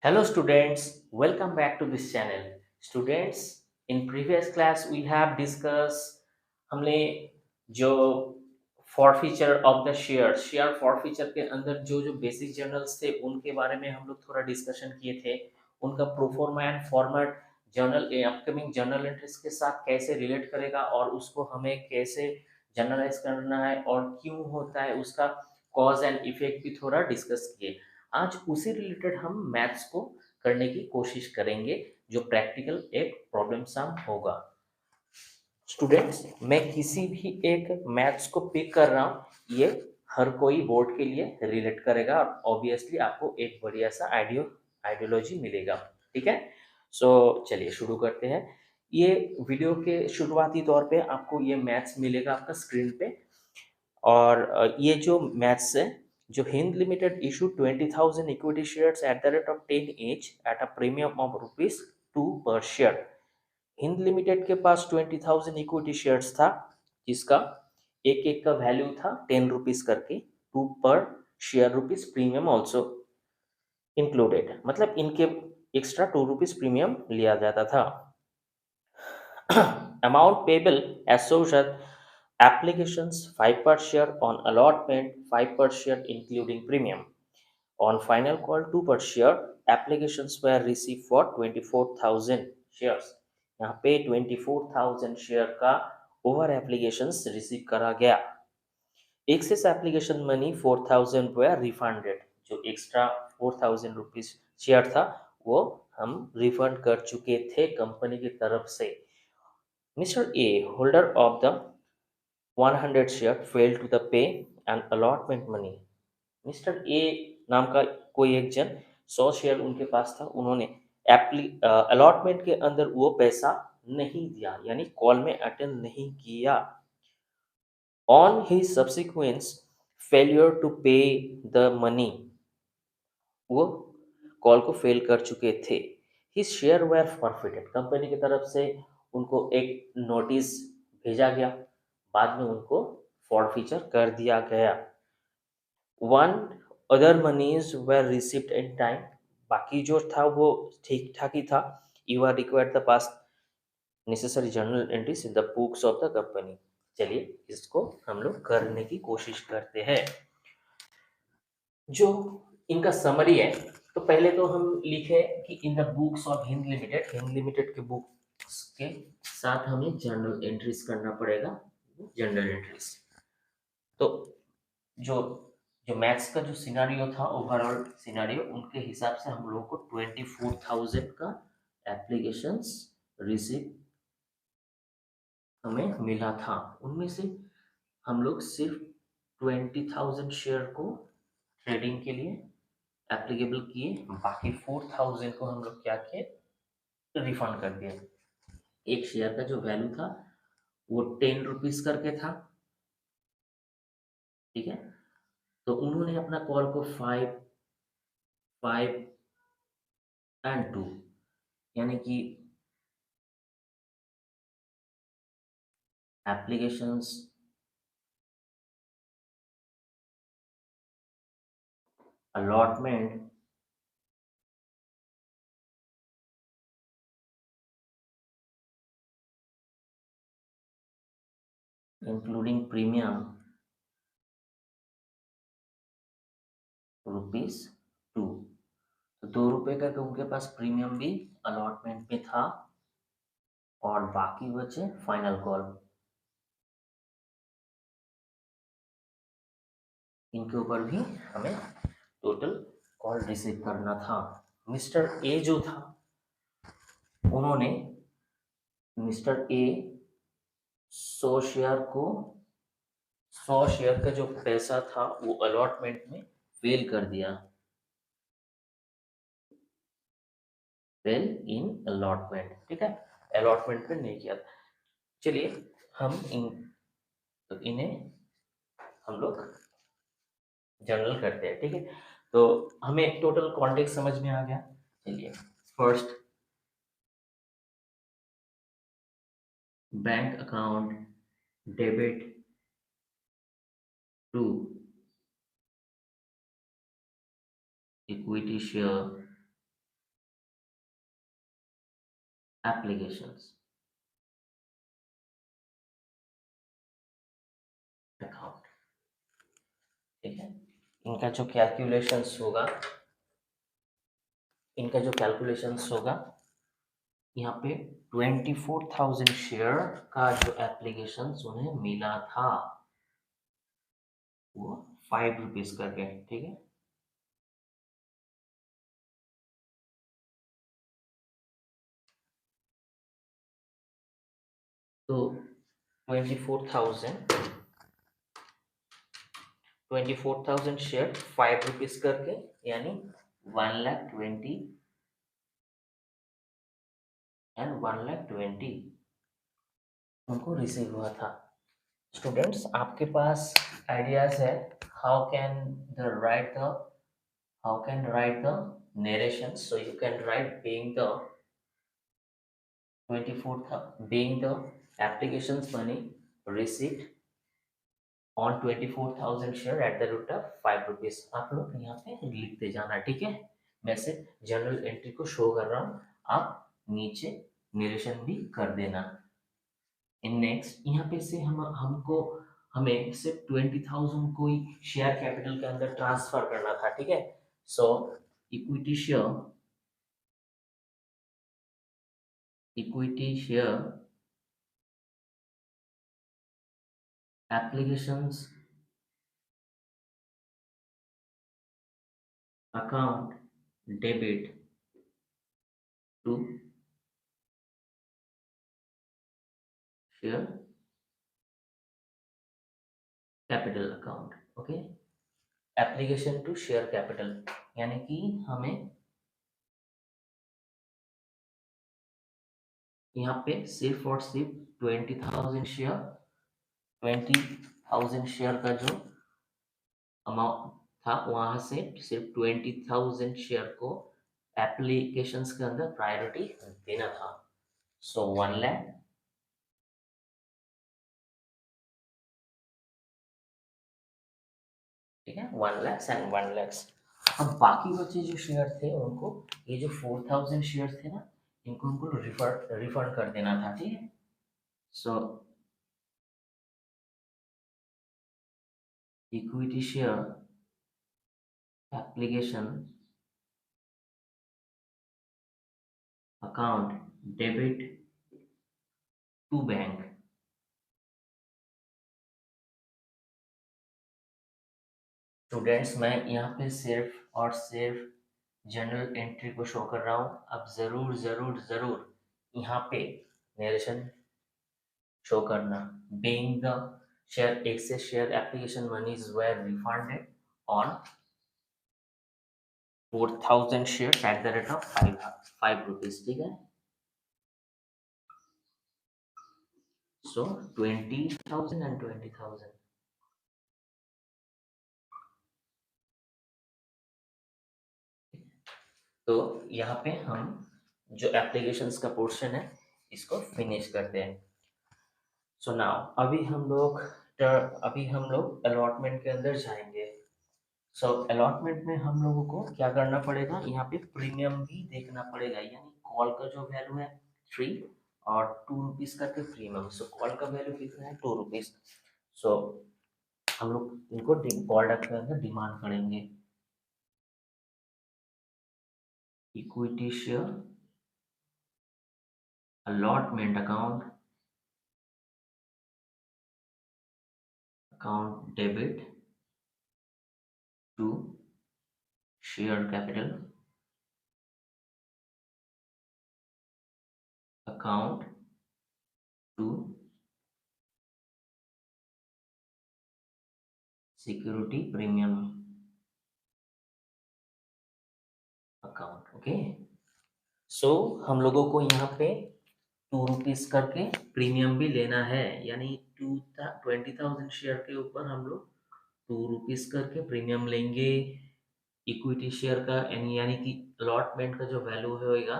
Hello students, welcome back to this channel. Students, in previous class we have discussed हमने जो forfeiture of the share forfeiture के अंदर जो जो basic journals थे उनके बारे में हम लोग थोड़ा डिस्कशन किए थे। उनका proforma and format journal upcoming journal entries के साथ कैसे रिलेट करेगा और उसको हमें कैसे जनरलाइज करना है और क्यों होता है उसका कॉज एंड इफेक्ट भी थोड़ा डिस्कस किए। आज उसी रिलेटेड हम मैथ्स को करने की कोशिश करेंगे जो प्रैक्टिकल एक प्रॉब्लम सम होगा। स्टूडेंट्स, मैं किसी भी एक मैथ्स को पिक कर रहा हूँ, ये हर कोई बोर्ड के लिए रिलेट करेगा और ऑब्वियसली आपको एक बढ़िया सा आइडियोलॉजी मिलेगा। ठीक है, सो चलिए शुरू करते हैं। ये वीडियो के शुरुआती तौर पे आपको ये मैथ्स मिलेगा आपका स्क्रीन पे। और ये जो मैथ्स है, जो Hind limited issue 20,000 equity shares at the rate of 10 each at a premium of ₹2 पर शेयर। हिंद लिमिटेड के पास 20,000 इक्विटी शेयर्स था, जिसका एक एक का वैल्यू था 10 रुपीज करके, 2 पर share rupees, premium also included, मतलब इनके एक्स्ट्रा 2 रुपीज प्रीमियम लिया जाता था। Amount payable associate applications 5 per share, on allotment 5 per share including premium. On final call 2 per share, applications were received for 24,000 shares. यहाँ पे 24,000 share का over applications receive करा गया। एक्सेस एप्लीकेशन मनी 4,000 वे refunded, जो extra 4,000 rupees share था वो हम refund कर चुके थे कंपनी की तरफ से। Mr. A, holder of the 100 share, failed to the pay an allotment money. Mister A नाम का कोई एक जन 100 शेयर उनके पास था, उन्होंने अलॉटमेंट के अंदर वो पैसा नहीं दिया, यानी कॉल में अटेंड नहीं किया। On he subsequent failure to pay the money, वो कॉल को फेल कर चुके थे। His share were forfeited, company की तरफ से उनको एक नोटिस भेजा गया, बाद में उनको फॉरफीचर कर दिया गया। One other monies were received in time, बाकी जो था वो ठीक ठाक ही था। You are required the pass necessary journal entries in the books of the company. चलिए इसको हम लोग करने की कोशिश करते हैं। जो इनका समरी है, तो पहले तो हम लिखे कि इन the books of Hind limited के बुक्स के साथ हमें जर्नल एंट्रीज करना पड़ेगा। जर्नल एंट्रीज तो जो जो मैथ्स का जो सिनारियो था, ओवरऑल सिनारियो, उनके हिसाब से हम लोगों को 24,000 का एप्लीकेशंस रिसीव हमें मिला था। उनमें से हम लोग सिर्फ 20,000 शेयर को ट्रेडिंग के लिए एप्लीकेबल किए, बाकी 4,000 को हम लोग क्या किए, रिफंड कर दिए। एक शेयर का जो वैल्यू था वो 10 रुपीज करके था। ठीक है, तो उन्होंने अपना कॉल को 5 5 एंड 2, यानी कि एप्लीकेशंस allotment including premium ₹2। तो 2 रुपए का उनके पास प्रीमियम भी अलॉटमेंट में था और बाकी बचे फाइनल कॉल। इनके ऊपर भी हमें टोटल कॉल रिसीव करना था। मिस्टर ए जो था, उन्होंने मिस्टर ए 100 शेयर को 100 शेयर का जो पैसा था वो अलॉटमेंट में फेल कर दिया, फेल इन अलॉटमेंट। ठीक है, अलॉटमेंट में नहीं किया। चलिए हम तो इन्हें हम लोग जनरल करते हैं। ठीक है, तो हमें टोटल कॉन्टेक्स्ट समझ में आ गया। चलिए, first bank account debit to equity share applications account, ठीक है। इनका जो कैलकुलेशंस होगा, इनका जो कैलकुलेशंस होगा, यहाँ पे 24,000 शेयर का जो एप्लीकेशन उन्हें मिला था वो 5 रुपीज करके, ठीक है। तो 24,000 शेयर 5 रुपीज करके, यानी 1,20,000 एंड 1,20,000 उनको रिसीव हुआ था। स्टूडेंट्स, आपके पास आइडियाज है how can the right the how can write the narration, so you can write being the 24th, being the applications money received on 24,000 share at the rate of 5 rupees। आप लोग यहाँ पे लिखते जाना, ठीक है। मैं सिर्फ जनरल एंट्री को शो कर रहा हूँ, आप नीचे नरेशन भी कर देना। इन नेक्स्ट यहाँ पे से हमें सिर्फ 20,000 को ही शेयर कैपिटल के अंदर ट्रांसफर करना था, ठीक है। So equity share applications account debit to share capital account, okay. Application to share capital, यानी कि हमें यहाँ पे सिर्फ और सिर्फ 20,000 शेयर का जो अमाउंट था, वहां से सिर्फ 20,000 शेयर को एप्लीकेशंस के अंदर प्रायोरिटी देना था। सो 1 लाख, ठीक है, 1 लाख एंड 1 लाख। अब बाकी बचे जो शेयर थे उनको, ये जो 4,000 शेयर थे ना, इनको उनको रिफंड कर देना था, ठीक है। So equity share application account debit to bank. Students, मैं यहाँ पे सिर्फ और सिर्फ जनरल एंट्री को शो कर रहा हूँ। अब जरूर जरूर जरूर यहाँ पे नरेशन शो करना। Being the share excess share application monies were refunded on 4,000 shares at the rate of 5 rupees, ठीक है। सो 20,000 एंड 20,000, तो यहाँ पे हम जो एप्लीकेशंस का पोर्शन है इसको फिनिश करते हैं। सो नाउ अभी हम लोग अलॉटमेंट के अंदर जाएंगे। सो अलॉटमेंट में हम लोगों को क्या करना पड़ेगा, यहाँ पे प्रीमियम भी देखना पड़ेगा, यानी कॉल का जो वैल्यू है 3 और 2 रुपीज करके प्रीमियम। सो कॉल का वैल्यू कितना है, 2 रुपीज। सो हम लोग इनको कॉल के अंदर डिमांड करेंगे। Equity share allotment account debit to share capital account to security premium account, okay. So हम लोगों को यहाँ पे 2 रुपीज करके प्रीमियम भी लेना है, यानी 20,000 शेयर के ऊपर हम लोग 2 रुपीज करके प्रीमियम लेंगे। इक्विटी शेयर का यानी कि अलॉटमेंट का जो वैल्यू होगा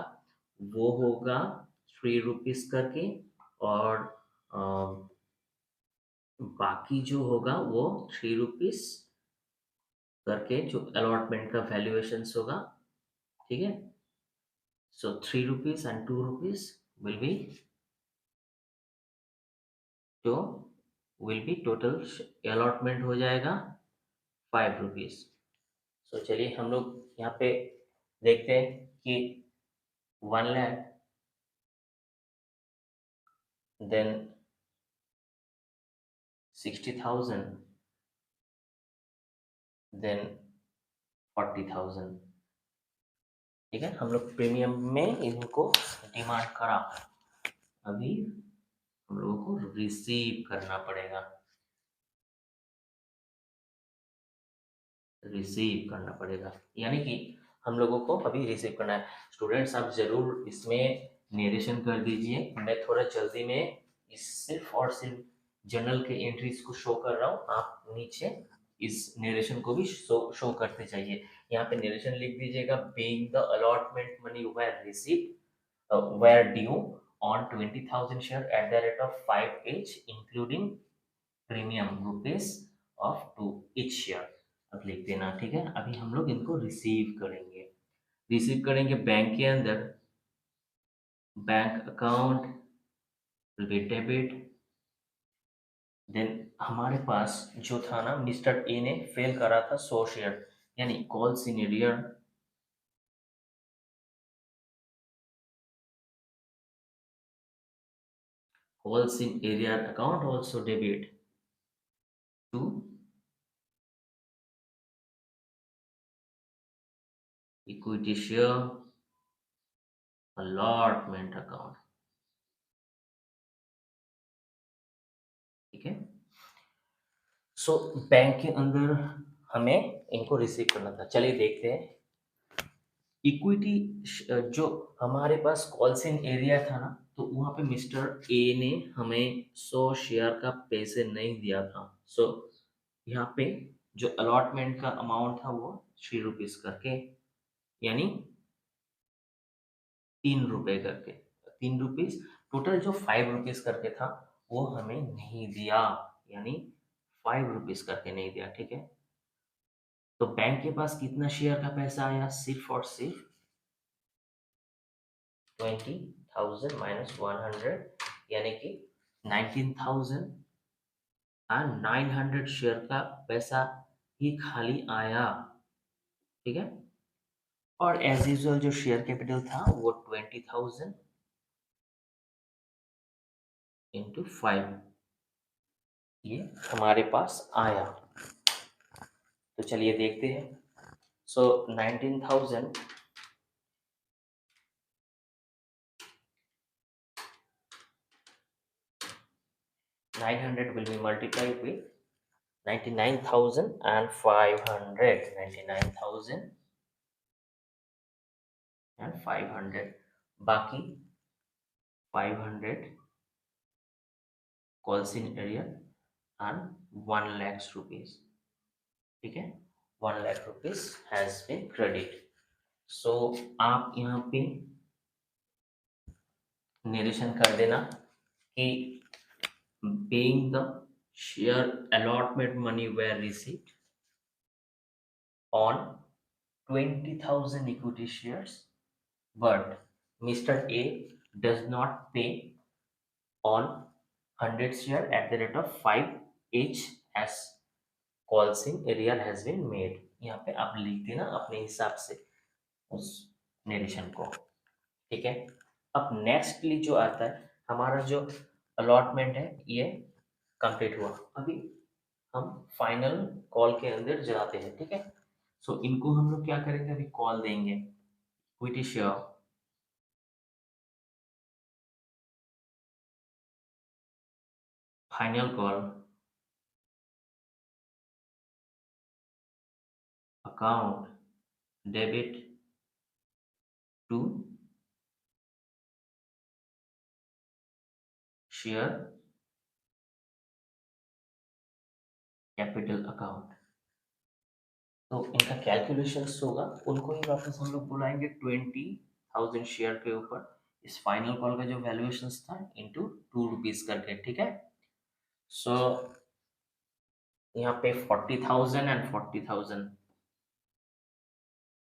वो होगा 3 रुपीज करके, और बाकी जो होगा वो 3 रुपीज करके जो अलॉटमेंट का वैल्यूएशन होगा, ठीक है। सो 3 rupees and 2 rupees will be तो विल बी टोटल अलॉटमेंट हो जाएगा 5 रुपीज। सो चलिए हम लोग यहाँ पे देखते हैं कि 1 लाख, देन 60,000, देन 40,000। ठीक है, हम लोग प्रीमियम में इनको डिमांड करा, अभी हम लोगों को रिसीव करना पड़ेगा, रिसीव करना पड़ेगा, यानी कि हम लोगों को अभी रिसीव करना है। स्टूडेंट्स आप जरूर इसमें नेरेशन कर दीजिए, मैं थोड़ा जल्दी में इस सिर्फ और सिर्फ जर्नल के एंट्रीज को शो कर रहा हूँ, आप नीचे इस नेरेशन को भी शो करते जाइए। यहाँ पे नेरेशन लिख दीजिएगा, being the allotment money were received were due on 20,000 share at the rate of 5 each including premium rupees of 2 each share। अब लिख देना, ठीक है। अभी हम लोग इनको रिसीव करेंगे, रिसीव करेंगे बैंक के अंदर, bank account will be debit, then हमारे पास जो था ना, मिस्टर ए ने फेल करा था 100 शेयर, यानी calls in arrear, calls in arrear account also debit to equity share allotment account. ठीक है, सो बैंक के अंदर हमें इनको रिसीव करना था। चलिए देखते हैं, इक्विटी जो हमारे पास कॉल्स इन एरिया था ना, तो वहां पे मिस्टर ए ने हमें 100 शेयर का पैसे नहीं दिया था। सो यहाँ पे जो अलॉटमेंट का अमाउंट था वो 3 रुपीज करके, यानी 3 रुपए करके, 3 रुपीज, टोटल जो 5 रुपीज करके था वो हमें नहीं दिया, यानी 5 रुपीज करके नहीं दिया। ठीक है, तो बैंक के पास कितना शेयर का पैसा आया, सिर्फ और सिर्फ 20,000 माइनस 100, यानी कि 19,900 शेयर का पैसा ही खाली आया। ठीक है, और एज यूजुअल जो शेयर कैपिटल था वो 20,000 इंटू 5 ये हमारे पास आया। तो चलिए देखते हैं। सो 19,000 900 will be multiplied with 99,500, 99,500, बाकी 500 calls in arrear and 1 lakh rupees. ठीक है, 1 lakh rupees has been credit. So आप यहाँ पे निरीक्षण कर देना कि being the share allotment money were received on 20,000 equity shares, but Mr. A does not pay on 100 share at the rate of 5 each as calls in area has been made। यहाँ पे आप लिख देना अपने हिसाब से उस नेरेशन को। ठीक है, अब नेक्स्टली जो आता है, हमारा जो अलॉटमेंट है ये कंप्लीट हुआ, अभी हम फाइनल कॉल के अंदर जाते हैं। ठीक है, सो इनको हम लोग क्या करेंगे, अभी कॉल देंगे, equity share, final call, account debit to share capital account. तो इनका कैलकुलेशन होगा, उनको ही वापस हम लोग बुलाएंगे 20,000 शेयर के ऊपर, इस फाइनल कॉल का जो वैल्यूएशन था इंटू 2 रुपीज करके। ठीक है, सो यहाँ पे 40,000 एंड 40,000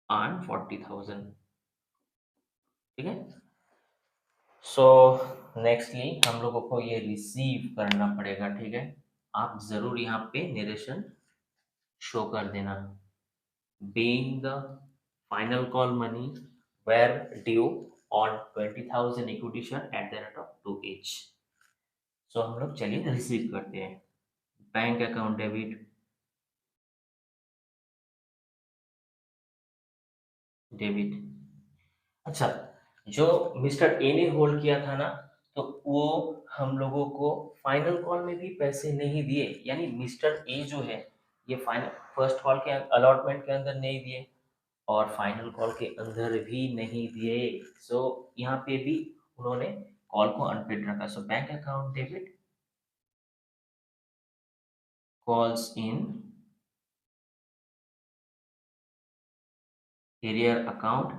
एंड 40,000। ठीक है, सो नेक्स्टली हम लोगों को ये रिसीव करना पड़ेगा, ठीक है। आप जरूर यहाँ पे नरेशन शो कर देना। being the final call money were due on 20,000 equity share at the rate of 2 each। सो हम लोग चलिए रिसीव करते हैं। Bank account debit, debit. अच्छा, जो मिस्टर ए ने होल्ड किया था ना, तो वो हम लोगों को फाइनल कॉल में भी पैसे नहीं दिए, यानी मिस्टर ए जो है ये फाइनल फर्स्ट कॉल के अलॉटमेंट के अंदर नहीं दिए और फाइनल कॉल के अंदर भी नहीं दिए। सो यहाँ पे भी उन्होंने कॉल को अनपेड रखा। So bank account debit calls in arrear account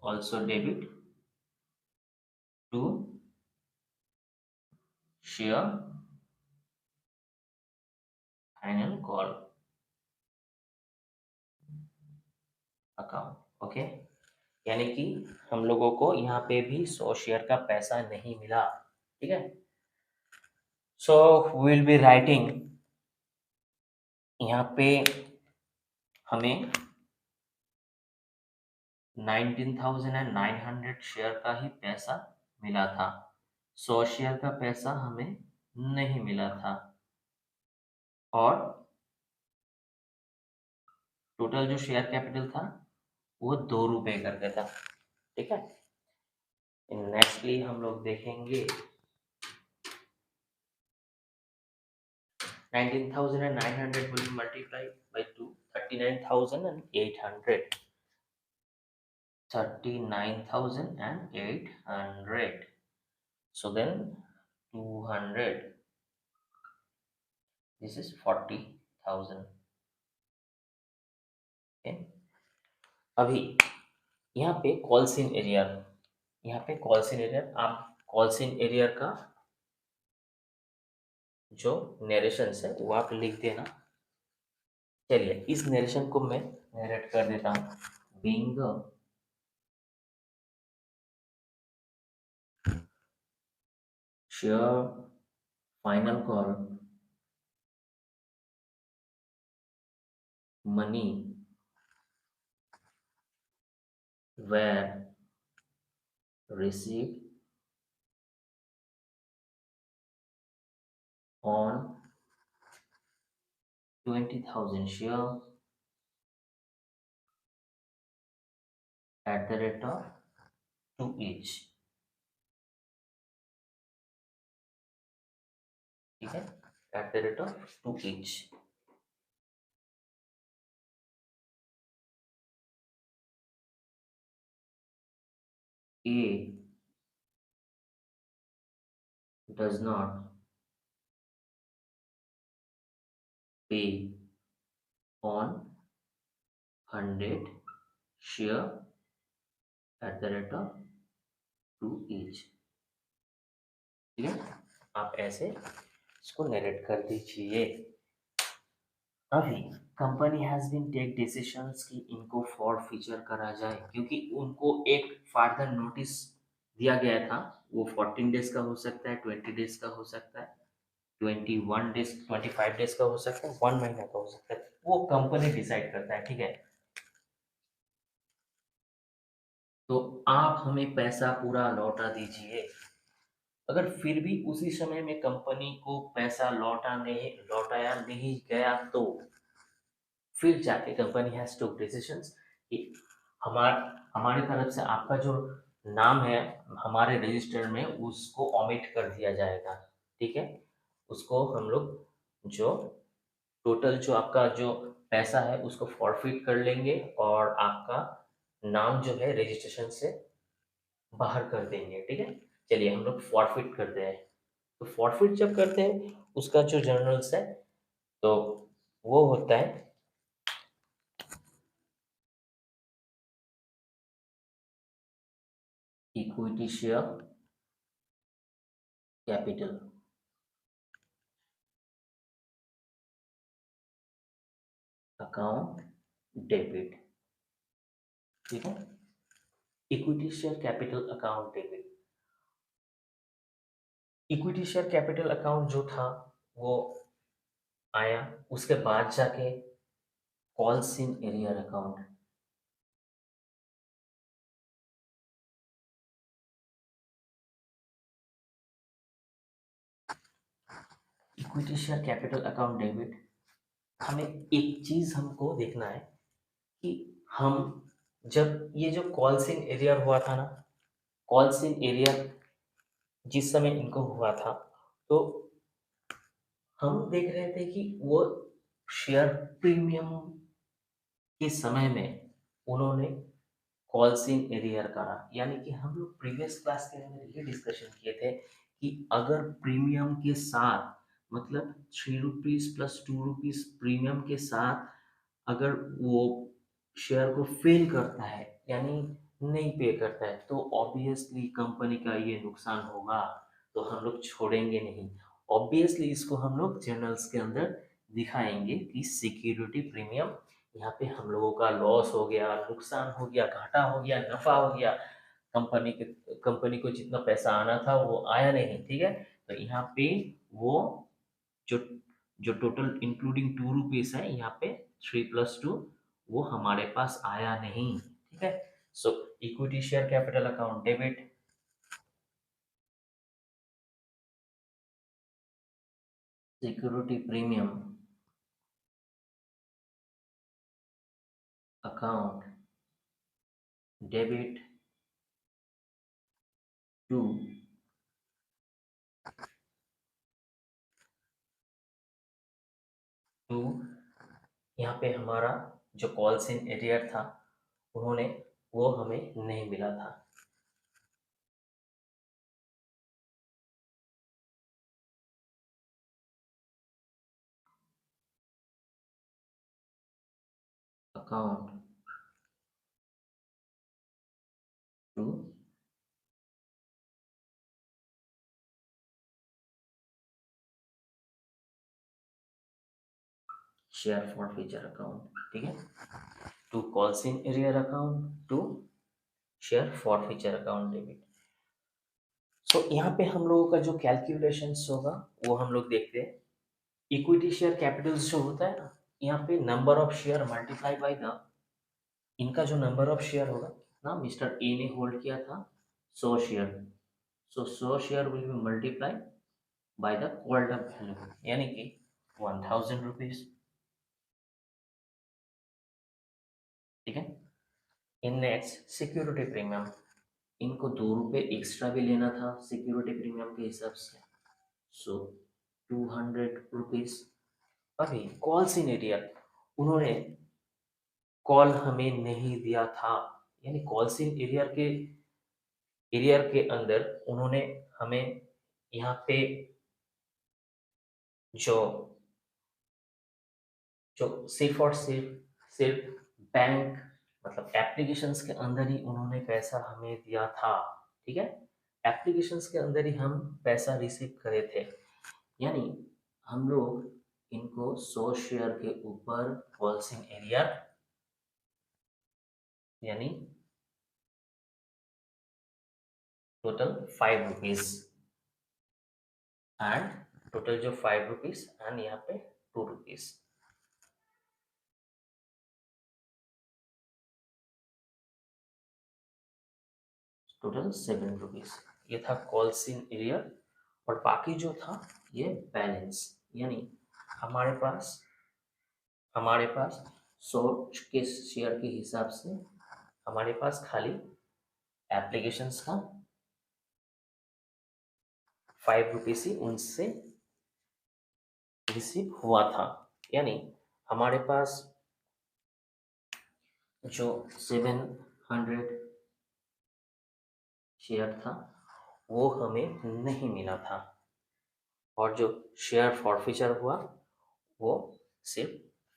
also debit to share final call account. Okay, यानी कि हम लोगों को यहाँ पे भी 100 शेयर का पैसा नहीं मिला, ठीक है। सो विल बी राइटिंग यहाँ पे हमें 19,900 शेयर का ही पैसा मिला था, 100 शेयर का पैसा हमें नहीं मिला था। और टोटल जो शेयर कैपिटल था वो 2 रुपए करके था, ठीक है। नेक्स्टली हम लोग देखेंगे 19,900 will be multiplied by 2, 39,800, 39,800। So then 200, this is 40,000। okay? अभी यहाँ पे कॉल्सिन एरियर, यहाँ पे कॉल्सिन एरियर, आप कॉल्सिन एरियर का जो नरेशन है वो आप लिख देना। चलिए इस नरेशन को मैं नरेट कर देता हूँ। Being share final call money were received on 20,000 share at the rate of 2 each, ठीक है, at the rate of 2 each। A does not pay on 100 share at the rate of 2 each, ठीक है। आप ऐसे इसको नरेट कर दीजिए। अभी company has been take decisions कि इनको फॉर फीचर करा जाए, क्योंकि उनको एक फर्दर नोटिस दिया गया था। वो 14 डेज का हो सकता है, 20 डेज का हो सकता है, 21 डेज, 25 डेज का हो सकता है, 1 महीना का हो सकता है, वो कंपनी डिसाइड करता है, ठीक है। तो आप हमें पैसा पूरा लौटा दीजिए। अगर फिर भी उसी समय में कंपनी को पैसा लौटाया नहीं गया, तो फिर जाके कंपनी हैज टू डिसीजंस कि हमार हमारी तरफ से आपका जो नाम है हमारे रजिस्टर में उसको ओमिट कर दिया जाएगा, ठीक है। उसको हम लोग जो टोटल जो आपका जो पैसा है उसको फॉरफिट कर लेंगे और आपका नाम जो है रजिस्ट्रेशन से बाहर कर देंगे, ठीक है। चलिए हम लोग फॉरफिट करते हैं। तो फॉरफिट जब करते हैं उसका जो जर्नल्स है, तो वो होता है equity share capital account debit, ठीक है। Equity share capital account debit equity share capital account जो था वो आया, उसके बाद जाके calls in arrear account. Equity share capital account debit, हमें एक चीज हमको देखना है कि हम जब ये जो कॉल्स इन एरियर हुआ था ना, कॉल्स इन एरियर जिस समय इनको हुआ था, तो हम देख रहे थे कि वो शेयर प्रीमियम के समय में उन्होंने कॉल्स इन एरियर करा। यानी कि हम लोग प्रीवियस क्लास के अंदर ये डिस्कशन किए थे कि अगर प्रीमियम के साथ, मतलब 3 रुपीज प्लस 2 रुपीज प्रीमियम के साथ अगर वो शेयर को फेल करता है, यानी नहीं पे करता है, तो ऑब्वियसली कंपनी का ये नुकसान होगा, तो हम लोग छोड़ेंगे नहीं। ऑब्वियसली इसको हम लोग जर्नल्स के अंदर दिखाएंगे कि सिक्योरिटी प्रीमियम, यहाँ पे हम लोगों का लॉस हो गया, नुकसान हो गया, घाटा हो गया, नफा हो गया, कंपनी को जितना पैसा आना था वो आया नहीं, ठीक है। तो यहाँ पे वो जो जो टोटल इंक्लूडिंग 2 रुपीज है, यहाँ पे 3 + 2 वो हमारे पास आया नहीं, ठीक है। So equity share capital account debit, security premium account debit to to यहाँ पे हमारा जो कॉल्स इन एरियर था, उन्होंने वो हमें नहीं मिला था। Account to share forfeiture account, ठीक है। To calls in arrear account to share forfeiture account debit. So यहाँ पे हम लोगों का जो कैलकुलेशंस होगा वो हम लोग देखते हैं। इक्विटी शेयर कैपिटल्स जो होता है ना, यहाँ पे number of share multiply by the, इनका जो नंबर ऑफ शेयर होगा ना, मिस्टर ए ने होल्ड किया था 100 share, so 100 share will be multiply by the called up value, यानी कि 1000 रुपीज, ठीक है। इन नेक्स्ट सिक्योरिटी प्रीमियम, इनको 2 रुपये एक्स्ट्रा भी लेना था सिक्योरिटी प्रीमियम के हिसाब से, सो 200 रुपीज। अभी कॉल्स इन एरियर, उन्होंने कॉल हमें नहीं दिया था, यानी कॉल्स इन एरियर के अंदर उन्होंने हमें यहाँ पे जो जो सिर्फ और सिर्फ बैंक, मतलब एप्लीकेशंस के अंदर ही उन्होंने पैसा हमें दिया था, ठीक है। एप्लीकेशंस के अंदर ही हम पैसा रिसीव करे थे, यानी हम लोग इनको 100 शेयर के ऊपर कॉल्स इन एरिया, यानी टोटल 5 रुपीज, एंड टोटल जो 5 रुपीज एंड यहाँ पे 2 रुपीज, टोटल 7 रुपीज, ये था कॉल्स इन एरियर। और बाकी जो था ये बैलेंस, यानी हमारे पास हमारे पास 100 के शेयर के हिसाब से हमारे पास खाली एप्लीकेशंस का 5 रुपीज ही उनसे रिसीव हुआ था, यानी हमारे पास जो 700 शेयर था वो हमें नहीं मिला था, और जो शेयर फॉरफीचर हुआ वो सिर्फ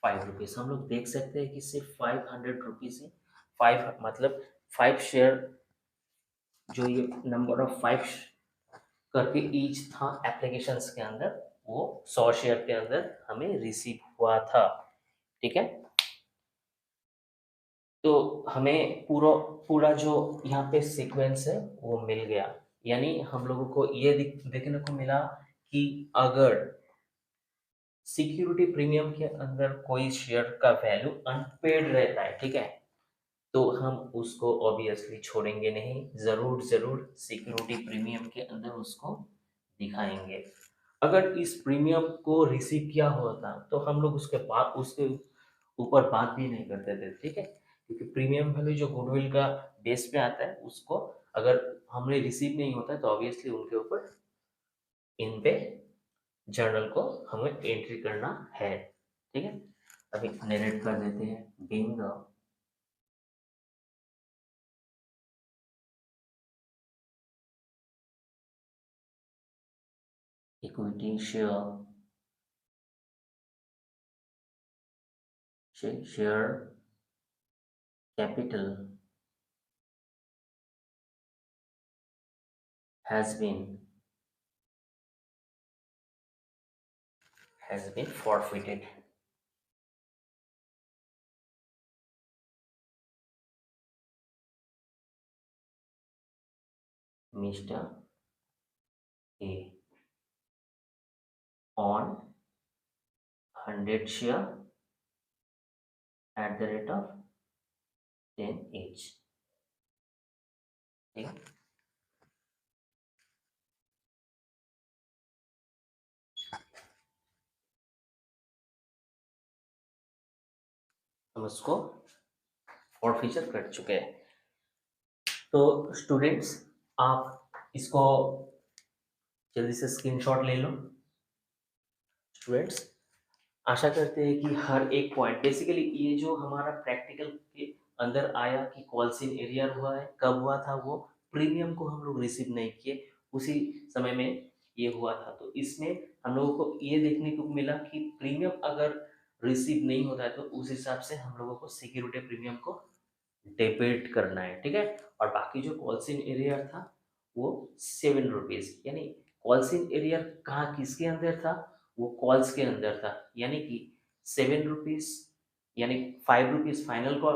5 रुपीज। हम लोग देख सकते हैं कि सिर्फ 500 रुपीज है, 5 मतलब 5 शेयर, जो ये नंबर ऑफ 5 करके ईच था एप्लीकेशंस के अंदर, वो 100 शेयर के अंदर हमें रिसीव हुआ था, ठीक है। तो हमें पूरा पूरा जो यहाँ पे सीक्वेंस है वो मिल गया, यानी हम लोगों को ये देखने को मिला कि अगर सिक्योरिटी प्रीमियम के अंदर कोई शेयर का वैल्यू अनपेड रहता है, ठीक है, तो हम उसको ऑब्वियसली छोड़ेंगे नहीं, जरूर जरूर सिक्योरिटी प्रीमियम के अंदर उसको दिखाएंगे। अगर इस प्रीमियम को रिसीव किया हुआ था तो हम लोग उसके बाद उसके ऊपर बात भी नहीं करते थे, ठीक है, क्योंकि प्रीमियम वैल्यू जो गुडविल का बेस पे आता है उसको अगर हमने रिसीव नहीं होता है तो ऑब्वियसली उनके ऊपर इन पे जर्नल को हमें एंट्री करना है, ठीक है। अभी नरेट कर देते हैं। Being the equity share capital has been forfeited. Mr. A on 100 share at the rate of 10 each, ठीक है। हम उसको फॉरफीचर कर चुके हैं। तो स्टूडेंट्स, आप इसको जल्दी से स्क्रीनशॉट ले लो। स्टूडेंट्स, आशा करते हैं कि हर एक पॉइंट बेसिकली ये जो हमारा प्रैक्टिकल के अंदर आया कि कॉल्सिन एरियर हुआ है, कब हुआ था, वो प्रीमियम को हम लोग रिसीव नहीं किए उसी समय में ये हुआ था। तो इसमें हम लोगों को ये देखने को मिला कि प्रीमियम अगर रिसीव नहीं होता है तो उस हिसाब से हम लोगों को सिक्योरिटी प्रीमियम को डेबिट करना है, ठीक है। और बाकी जो कॉल्सिन एरियर था वो 7 रुपीज, यानी कॉल्सिन एरियर कहाँ किसके अंदर था, वो कॉल्स के अंदर था, यानी कि 7 रुपीज, यानी 5 रुपीज फाइनल कॉल,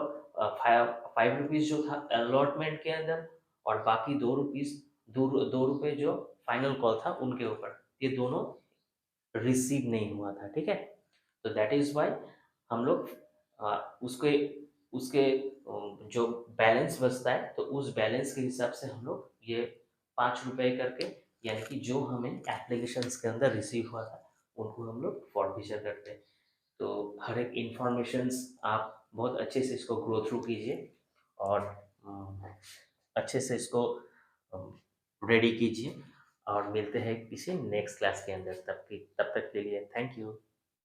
5 रुपीज जो था अलॉटमेंट के अंदर, और बाकी 2 रुपीज, 2 रुपये जो फाइनल कॉल था उनके ऊपर, ये दोनों रिसीव नहीं हुआ था, ठीक है। तो दैट इज वाई हम लोग उसके उसके जो बैलेंस बचता है तो उस बैलेंस के हिसाब से हम लोग ये 5 रुपए करके, यानी कि जो हमें एप्लीकेशंस के अंदर रिसीव हुआ था उनको हम लोग फॉरफीचर करते हैं। तो हर एक इंफॉर्मेशंस आप बहुत अच्छे से इसको ग्रो थ्रू कीजिए और अच्छे से इसको रेडी कीजिए, और मिलते हैं किसी नेक्स्ट क्लास के अंदर। तब तक के लिए थैंक यू।